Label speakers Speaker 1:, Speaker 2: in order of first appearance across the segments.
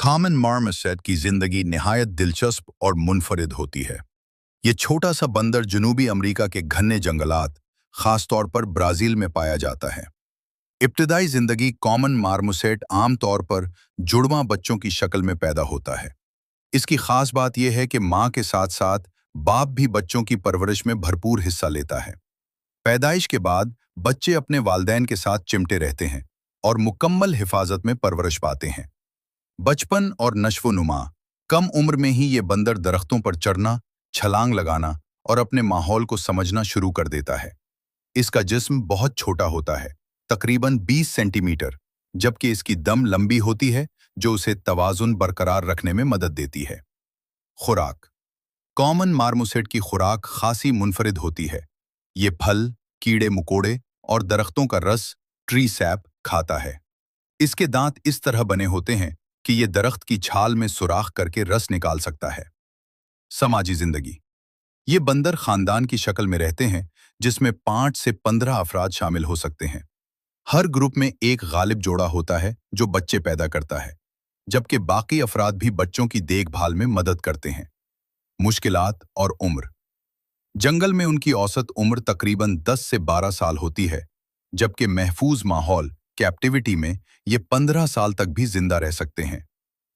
Speaker 1: Common marmoset की जिंदगी निहायत दिलचस्प और मुनफरिद होती है। ये छोटा सा बंदर जनूबी अमेरिका के घने जंगलात, खासतौर पर ब्राजील में पाया जाता है। इब्तदाई जिंदगी कॉमन मार्मोसेट आमतौर पर जुड़वां बच्चों की शक्ल में पैदा होता है। इसकी खास बात यह है कि माँ के साथ साथ बाप भी बच्चों की परवरिश में भरपूर हिस्सा लेता है। पैदाइश के बाद बच्चे अपने वालिदैन के साथ चिमटे रहते हैं और मुकम्मल हिफाजत में परवरिश पाते हैं। बचपन और नश्व-नुमा कम उम्र में ही ये बंदर दरख्तों पर चढ़ना, छलांग लगाना और अपने माहौल को समझना शुरू कर देता है। इसका जिस्म बहुत छोटा होता है, तकरीबन 20 सेंटीमीटर, जबकि इसकी दम लंबी होती है जो उसे तवाजुन बरकरार रखने में मदद देती है। खुराक। कॉमन मार्मोसेट की खुराक खासी मुनफरिद होती है। ये फल, कीड़े मकोड़े और दरख्तों का रस, ट्री सैप, खाता है। इसके दांत इस तरह बने होते हैं कि ये दरख्त की छाल में सुराख करके रस निकाल सकता है। समाजी जिंदगी। ये बंदर खानदान की शक्ल में रहते हैं जिसमें 5 से 15 अफराद शामिल हो सकते हैं। हर ग्रुप में एक गालिब जोड़ा होता है जो बच्चे पैदा करता है, जबकि बाकी अफराद भी बच्चों की देखभाल में मदद करते हैं। मुश्किलात और उम्र। जंगल में उनकी औसत उम्र तकरीबन 10 से 12 साल होती है, जबकि महफूज माहौल कैप्टिविटी में ये 15 साल तक भी जिंदा रह सकते हैं।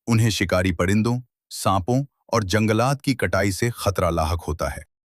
Speaker 1: उन्हें शिकारी परिंदों, सांपों और जंगलात की कटाई से खतरा लाहक होता है।